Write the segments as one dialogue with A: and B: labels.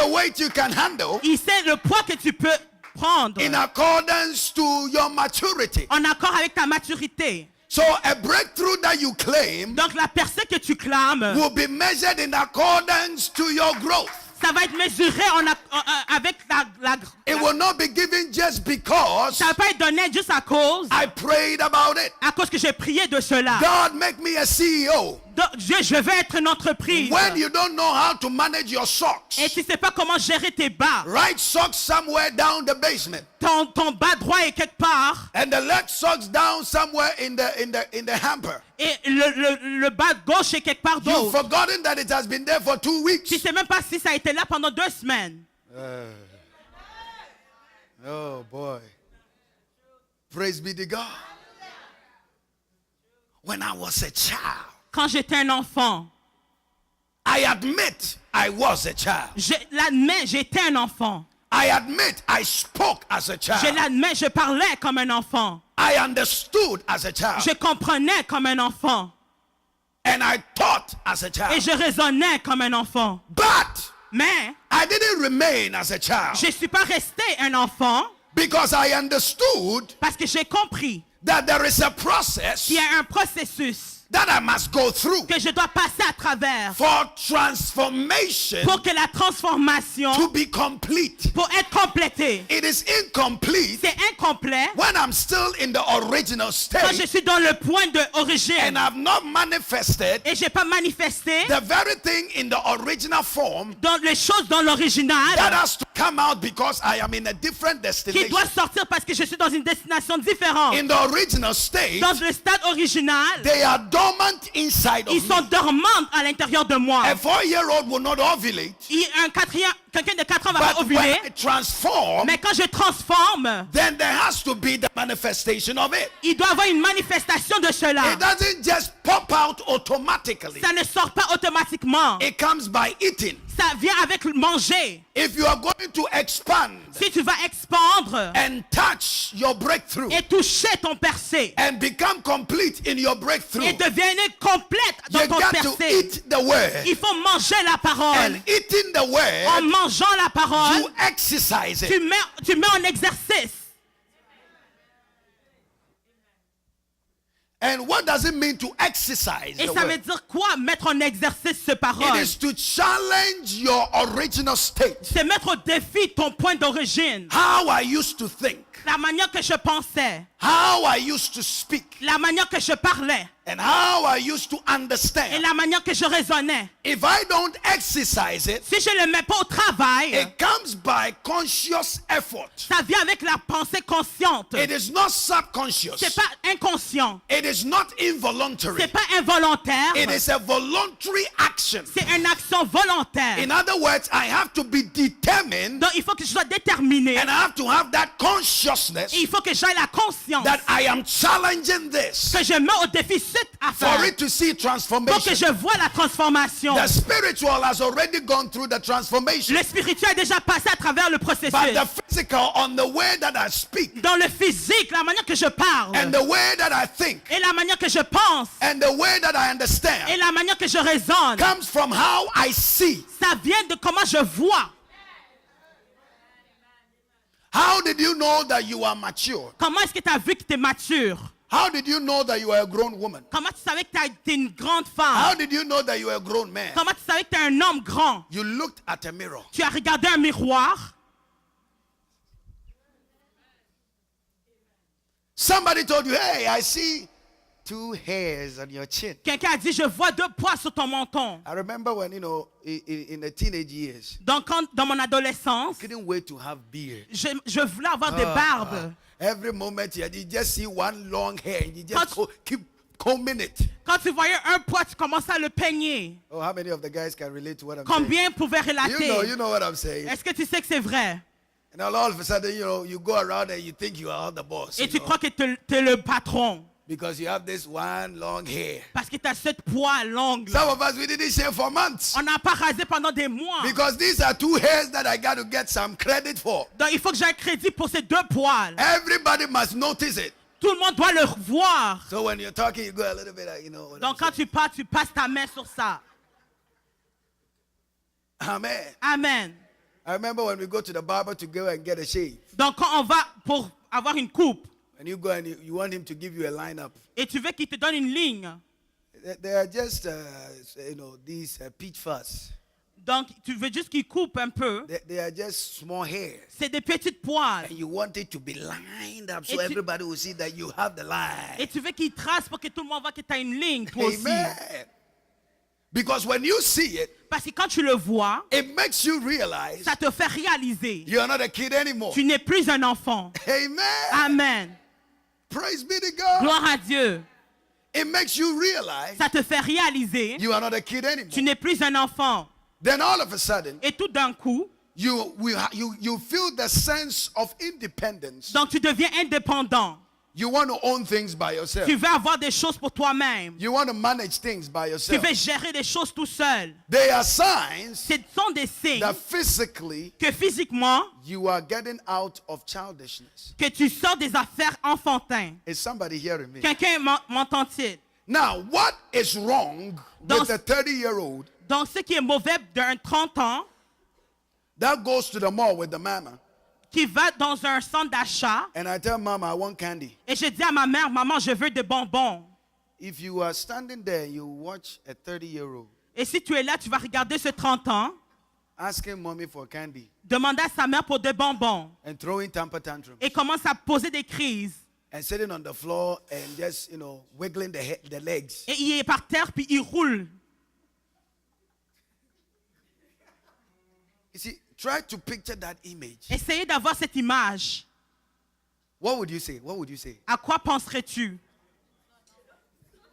A: the weight you can handle
B: Il sait le poids que tu peux prendre
A: in accordance to your maturity.
B: en accord avec ta maturité.
A: So a breakthrough that you claim
B: Donc la percée que tu clames,
A: will be measured in accordance to your growth.
B: ça va être mesuré avec
A: It will not be given just because
B: ça va pas être donné juste à cause
A: prayed about it.
B: que j'ai prié de cela.
A: God, make me a CEO.
B: Donc, je veux être une entreprise.
A: When you don't know how to manage your socks,
B: Et tu sais pas comment gérer tes bas.
A: right socks somewhere down the basement,
B: Ton bas droit est quelque part
A: and the left socks down somewhere in the hamper.
B: et le bas gauche est quelque part
A: You've
B: d'autre.
A: forgotten that it has been there for 2 weeks.
B: Tu sais même pas si ça a été là pendant 2 semaines.
A: Oh boy. Praise be to God. When I was a child,
B: Quand j'étais un enfant,
A: I admit I was a child.
B: je l'admets, j'étais un enfant.
A: I admit I spoke as a
B: Je
A: child.
B: l'admets, je parlais comme un enfant.
A: I understood as a child.
B: Je comprenais comme un enfant.
A: And I thought as a
B: Et
A: child.
B: je raisonnais comme un enfant.
A: But
B: Mais
A: I didn't remain as a child
B: je ne suis pas resté un enfant
A: because I understood
B: parce que j'ai compris
A: that there is a process
B: qu'il y a un processus
A: that I must go through
B: que je dois passer à travers
A: for transformation
B: pour que la transformation,
A: to be complete.
B: pour être complétée.
A: It is incomplete
B: C'est incomplet
A: when I'm still in the original
B: quand je
A: state
B: suis dans le point d'origine
A: and I've not manifested
B: et je n'ai pas manifesté
A: the very thing in the original form
B: dans les choses dans l'original
A: that has to come out because I am in a different
B: qui
A: destination.
B: doit sortir parce que je suis dans une destination différente.
A: In the original state,
B: Dans le stade original,
A: they are dormant inside of
B: ils sont
A: me.
B: dormants à l'intérieur de moi.
A: A 4-year-old will not ovulate,
B: Quelqu'un de 4 ans va pas
A: but when
B: ovuler,
A: I transform,
B: mais quand je transforme,
A: then there has to be the manifestation of it.
B: il doit y avoir une manifestation de cela.
A: It doesn't just pop out automatically.
B: Ça ne sort pas automatiquement.
A: It comes by eating.
B: Ça vient avec manger.
A: If you are going to expand
B: Si tu vas expandre
A: and touch your breakthrough
B: et toucher ton percé
A: and become complete in your breakthrough,
B: et devenir complète dans
A: you
B: ton
A: got to
B: percé,
A: eat the word.
B: il faut manger la parole.
A: And eating the
B: En
A: word,
B: mangeant la parole,
A: you exercise
B: tu
A: it.
B: mets en exercice.
A: And what does it mean to exercise
B: Et
A: the
B: ça veut
A: word?
B: dire quoi, mettre en exercice ce
A: It
B: parole?
A: is to challenge your original state.
B: C'est mettre au défi ton point d'origine.
A: How I used to think,
B: La manière que je pensais,
A: how I used to speak,
B: la manière que je parlais
A: and how I used to
B: et
A: understand.
B: la manière que je raisonnais.
A: If I don't exercise it,
B: Si je ne le mets pas au travail,
A: it comes by conscious effort.
B: ça vient avec la pensée consciente.
A: It is not subconscious.
B: C'est pas inconscient.
A: It is not involuntary.
B: C'est pas involontaire.
A: It is a voluntary action.
B: C'est une action volontaire.
A: In other words, I have to be determined
B: Donc il faut que je sois déterminé.
A: and I have to have that consciousness
B: Et il faut que j'aie la conscience
A: that I am challenging this
B: que je mets au défi cette
A: for
B: affaire
A: it to see
B: pour que
A: transformation.
B: je vois la transformation.
A: The spiritual has already gone through the transformation,
B: Le spirituel est déjà passé à travers le processus.
A: but the physical, on the way that I speak
B: Dans le physique, la manière que je parle
A: and the way that I think
B: et la manière que je pense
A: and the way that I
B: et
A: understand
B: la manière que je raisonne,
A: comes from how I see.
B: ça vient de comment je vois.
A: How did you know that you are mature?
B: Comment est-ce que tu as vu que tu es mature?
A: How did you know that you are a grown woman?
B: Comment tu savais que tu es une grande
A: How
B: femme?
A: did you know that you are a grown man?
B: Comment tu savais que tu es un homme grand?
A: You looked at a mirror.
B: Tu as regardé un miroir.
A: Somebody told you, hey, I see 2 hairs on your chin.
B: Quelqu'un a dit, je vois 2 poids sur ton menton.
A: I remember when, in the teenage years,
B: Donc, dans mon adolescence,
A: couldn't wait to have beard.
B: je voulais avoir des barbes.
A: Every moment you just see one long hair and you just
B: Quand-
A: keep combing it.
B: Quand tu voyais un poids, tu commençais à le peigner.
A: Oh, how many of the guys can relate to what I'm saying?
B: Combien pouvaient relater?
A: You know what I'm saying.
B: Est-ce que tu sais que c'est vrai?
A: And all of a sudden, you go around and you think you are the boss.
B: Et tu crois que tu es le patron.
A: Because you have this one long hair.
B: Parce que tu as cette poids longue.
A: Some of us, we didn't shave for months.
B: On n'a pas rasé pendant des mois.
A: Because these are 2 hairs that I got to get some credit for.
B: Donc il faut que j'aie crédit pour ces 2 poils.
A: Everybody must notice it.
B: Tout le monde doit le voir.
A: So when you're talking, you go a little bit, what
B: Donc
A: I'm
B: quand tu parles, tu passes ta main sur ça.
A: saying. Amen.
B: Amen.
A: I remember when we go to the barber to go and get a shave.
B: Donc quand on va pour avoir une coupe
A: And you go and you want him to give you a lineup.
B: et tu veux qu'il te donne une ligne,
A: They are just, these peach fuzz.
B: donc tu veux juste qu'il coupe un peu,
A: They are just small hairs.
B: c'est des petites poils.
A: And you want it to be lined up so
B: Et tu-
A: everybody will see that you have the line.
B: Et tu veux qu'il trace pour que tout le monde voit que tu as une ligne, toi aussi.
A: Amen. Because when you see it,
B: Parce que quand tu le vois,
A: it makes you realize
B: ça te fait réaliser.
A: you're not a kid anymore.
B: Tu n'es plus un enfant.
A: Amen.
B: Amen.
A: Praise be to God.
B: Gloire à Dieu.
A: It makes you realize
B: Ça te fait réaliser.
A: you are not a kid anymore.
B: Tu n'es plus un enfant.
A: Then all of a sudden,
B: Et tout d'un coup,
A: you feel the sense of independence.
B: donc tu deviens indépendant.
A: You want to own things by yourself.
B: Tu veux avoir des choses pour toi-même.
A: You want to manage things by
B: Tu
A: yourself.
B: veux gérer des choses tout seul.
A: They are signs
B: Ce sont des signes
A: that physically
B: que physiquement,
A: you are getting out of childishness.
B: que tu sors des affaires enfantines.
A: Is somebody hearing me?
B: Quelqu'un m'entend-il?
A: Now, what is wrong with a 30-year-old
B: Donc, ce qui est mauvais d'un 30 ans
A: that goes to the mall with the mama
B: qui va dans un centre d'achat
A: and I tell mama I want candy?
B: et je dis à ma mère, maman, je veux des bonbons.
A: If you are standing there, you watch a 30-year-old
B: Et si tu es là, tu vas regarder ce 30 ans,
A: asking mommy for candy
B: demander à sa mère pour des bonbons
A: and throwing temper tantrums
B: et commence à poser des crises.
A: and sitting on the floor and just, wiggling the legs.
B: Et il est par terre, puis il roule.
A: You see, try to picture that image.
B: Essayez d'avoir cette image.
A: What would you say? What would you say?
B: À quoi penserais-tu?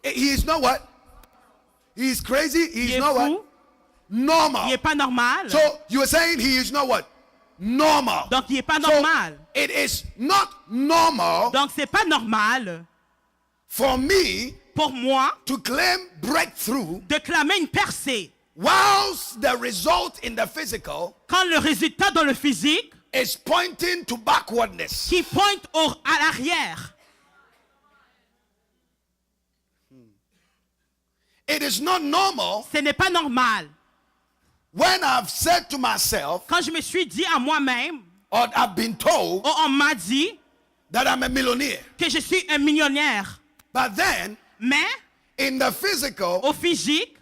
A: He is not what? He is crazy. He
B: Il
A: is
B: est
A: not
B: fou.
A: what? Normal.
B: Il n'est pas normal.
A: So you are saying he is not what? Normal.
B: Donc, il n'est pas
A: So
B: normal.
A: it is not normal
B: Donc, c'est pas normal
A: for me
B: pour moi
A: to claim breakthrough
B: de clamer une percée
A: whilst the result in the physical
B: quand le résultat dans le physique
A: is pointing to backwardness.
B: qui pointe à l'arrière.
A: It is not normal
B: Ce n'est pas normal.
A: when I've said to myself
B: Quand je me suis dit à moi-même,
A: or I've been told
B: on m'a dit
A: that I'm a millionaire.
B: que je suis un millionnaire.
A: But then
B: Mais
A: in the physical,
B: au physique,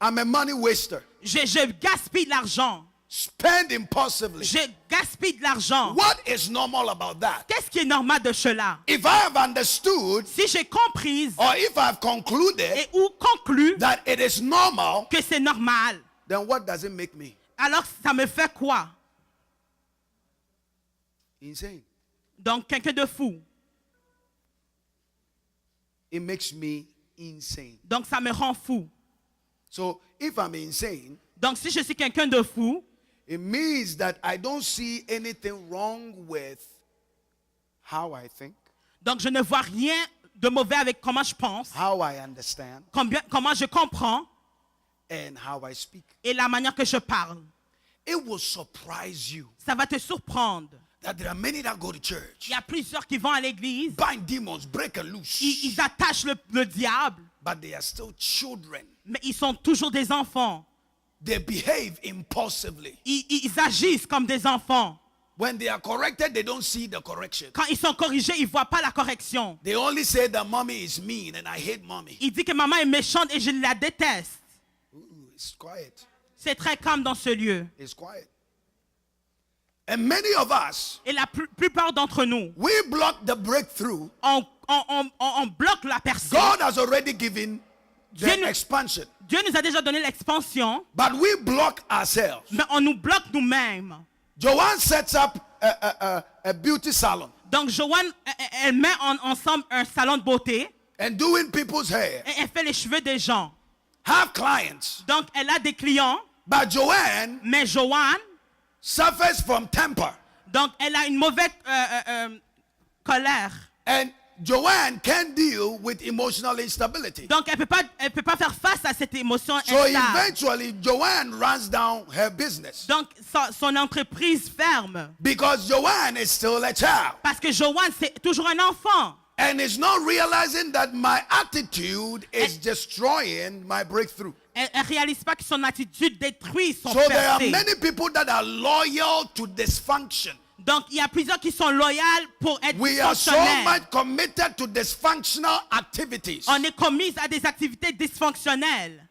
A: I'm a money waster.
B: je gaspille de l'argent.
A: Spend impulsively.
B: Je gaspille de l'argent.
A: What is normal about that?
B: Qu'est-ce qui est normal de cela?
A: If I have understood
B: Si j'ai compris
A: or if I've concluded
B: et ou conclu
A: that it is normal,
B: que c'est normal,
A: then what does it make me?
B: alors ça me fait quoi?
A: Insane.
B: Donc quelqu'un de fou.
A: It makes me insane.
B: Donc ça me rend fou.
A: So if I'm insane,
B: Donc si je suis quelqu'un de fou,
A: it means that I don't see anything wrong with how I think,
B: donc je ne vois rien de mauvais avec comment je pense,
A: how I understand,
B: comment je comprends
A: and how I speak.
B: et la manière que je parle.
A: It will surprise you
B: Ça va te surprendre.
A: that there are many that go to church,
B: Il y a plusieurs qui vont à l'église,
A: bind demons, break and loose,
B: ils attachent le diable,
A: but they are still children.
B: mais ils sont toujours des enfants.
A: They behave impulsively.
B: Ils agissent comme des enfants.
A: When they are corrected, they don't see the correction.
B: Quand ils sont corrigés, ils ne voient pas la correction.
A: They only say that mommy is mean and I hate mommy.
B: Il dit que maman est méchante et je la déteste.
A: Ooh, it's quiet.
B: C'est très calme dans ce lieu.
A: It's quiet. And many of us,
B: Et la plupart d'entre nous,
A: we block the breakthrough.
B: on bloque la personne.
A: God has already given the
B: Dieu nous-
A: expansion,
B: Dieu nous a déjà donné l'expansion,
A: but we block ourselves.
B: mais on nous bloque nous-mêmes.
A: Joanne sets up a beauty salon
B: Donc Joanne, elle met ensemble un salon de beauté
A: and doing people's hair,
B: et elle fait les cheveux des gens.
A: have clients.
B: Donc elle a des clients,
A: But Joanne
B: mais Joanne,
A: suffers from temper.
B: donc elle a une mauvaise colère.
A: And Joanne can't deal with emotional instability.
B: Donc elle peut pas faire face à cette émotion
A: So
B: instable.
A: eventually, Joanne runs down her business
B: Donc son entreprise ferme.
A: because Joanne is still a child
B: Parce que Joanne, c'est toujours un enfant.
A: and is not realizing that my attitude is destroying my breakthrough.
B: Elle réalise pas que son attitude détruit son
A: So there are
B: percée.
A: many people that are loyal to dysfunction.
B: Donc, il y a plusieurs qui sont loyaux pour être
A: We are so
B: dysfonctionnels.
A: much committed to dysfunctional activities.
B: On est commis à des activités dysfonctionnelles.